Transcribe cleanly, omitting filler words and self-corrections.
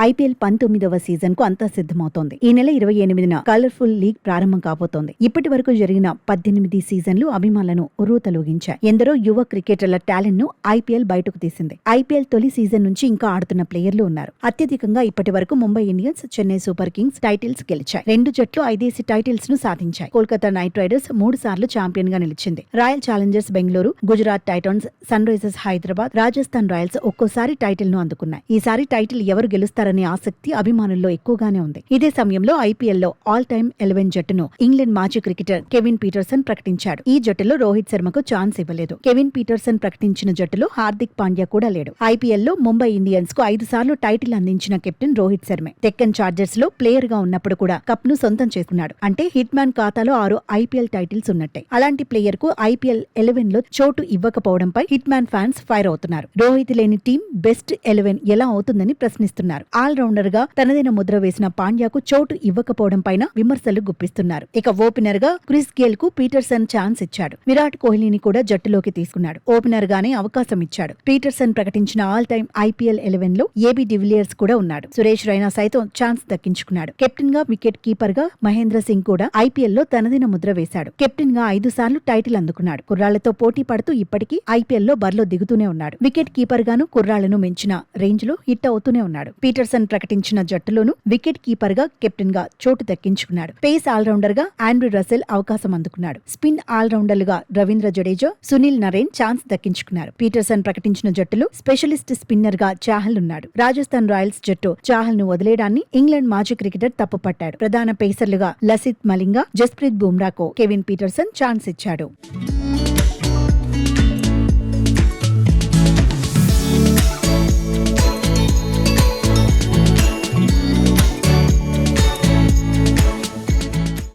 IPL 19వ season కు అంతా సిద్ధమవుతోంది. ఈ నెల 28న కలర్ఫుల్ లీగ్ ప్రారంభం కాబోతోంది. ఇప్పటి వరకు జరిగిన 18 సీజన్లు అభిమానులను ఉర్రూతలూగించాయి. ఎందరో యువ క్రికెటర్ల టాలెంట్ ను ఐపీఎల్ బయటకు తీసింది. ఐపీఎల్ తొలి సీజన్ నుంచి ఇంకా ఆడుతున్న ప్లేయర్లు ఉన్నారు. అత్యధికంగా ఇప్పటి వరకు Mumbai Indians, Chennai Super Kings titles గెలిచాయి. రెండు జట్లు 5 టైటిల్స్ ను సాధించాయి. కోల్కతా నైట్ రైడర్స్ 3 సార్లు ఛాంపియన్ గా నిలిచింది. Royal challengers Bengaluru, Gujarat titans, sunrisers Hyderabad, Rajasthan royals ఒక్కోసారి టైటిల్ ను అందుకున్నాయి. ఈసారి టైటిల్ ఎవరు గెలుస్తారనే ఆసక్తి అభిమానుల్లో ఎక్కువగానే ఉంది. ఇదే సమయంలో ఐపీఎల్ లో ఆల్ టైమ్ 11 జట్టును ఇంగ్లాండ్ మాజీ క్రికెటర్ కెవిన్ పీటర్సన్ ప్రకటించాడు. ఈ జట్టులో రోహిత్ శర్మకు ఛాన్స్ ఇవ్వలేదు. కెవిన్ పీటర్సన్ ప్రకటించిన జట్టులో హార్దిక్ పాండ్యా కూడా లేడు. ఐపీఎల్ లో ముంబై ఇండియన్స్ కు 5 సార్లు టైటిల్ అందించిన కెప్టెన్ రోహిత్ శర్మే. డెక్కన్ చార్జర్స్ లో ప్లేయర్ గా ఉన్నప్పుడు కూడా కప్ ను సొంతం చేసుకున్నాడు. అంటే హిట్ మ్యాన్ ఖాతాలో 6 ఐపీఎల్ టైటిల్స్ ఉన్నట్టే. అలాంటి ప్లేయర్ కు ఐపీఎల్ 11 లో చోటు ఇవ్వకపోవడంపై హిట్ మ్యాన్ ఫ్యాన్స్ ఫైర్ అవుతున్నారు. రోహిత్ లేని టీం బెస్ట్ 11 ఎలా అవుతుందని ప్రశ్నిస్తున్నారు. ఆల్ రౌండర్ గా తనదైన ముద్ర వేసిన పాండ్యాకు చోటు ఇవ్వకపోవడం పైన విమర్శలు గుప్పిస్తున్నారు. ఇక ఓపెనర్ గా క్రిస్ గేల్ కు పీటర్సన్ ఛాన్స్ ఇచ్చాడు. విరాట్ కోహ్లీని కూడా జట్టులోకి తీసుకున్నాడు. ఓపెనర్ గానే అవకాశం ఇచ్చాడు. పీటర్సన్ ప్రకటించిన ఆల్ టైమ్ ఐపీఎల్ 11 లో ఏబీ డివిలియర్స్ కూడా ఉన్నాడు. సురేష్ రైనా సైతం ఛాన్స్ దక్కించుకున్నాడు. కెప్టెన్ గా, వికెట్ కీపర్ గా మహేంద్ర సింగ్ కూడా ఐపీఎల్ లో తనదైన ముద్ర వేశాడు. కెప్టెన్ గా 5 సార్లు టైటిల్ అందుకున్నాడు. కుర్రాళ్లతో పోటీ పడుతూ ఇప్పటికీ ఐపీఎల్ లో బరిలో దిగుతూనే ఉన్నాడు. వికెట్ కీపర్ గాను కుర్రాళ్లను మించిన రేంజ్ లో హిట్ అవుతూనే ఉన్నాడు. పీటర్సన్ ప్రకటించిన జట్టులోనూ వికెట్ కీపర్ గా, కెప్టెన్ గా చోటు దక్కించుకున్నాడు. పేస్ ఆల్రౌండర్ గా ఆండ్రూ రసెల్ అవకాశం అందుకున్నాడు. స్పిన్ ఆల్రౌండర్లుగా Ravindra Jadeja, Sunil Narine chance దక్కించుకున్నారు. పీటర్సన్ ప్రకటించిన జట్టులో స్పెషలిస్ట్ స్పిన్నర్ గా చాహల్ ఉన్నాడు. రాజస్థాన్ రాయల్స్ జట్టు చాహల్ ను వదిలేయడాన్ని ఇంగ్లాండ్ మాజీ క్రికెటర్ తప్పుపట్టాడు. ప్రధాన పేసర్లుగా లసిత్ మలింగా, జస్ప్రీత్ బుమ్రాకు కెవిన్ పీటర్సన్ ఛాన్స్ ఇచ్చాడు.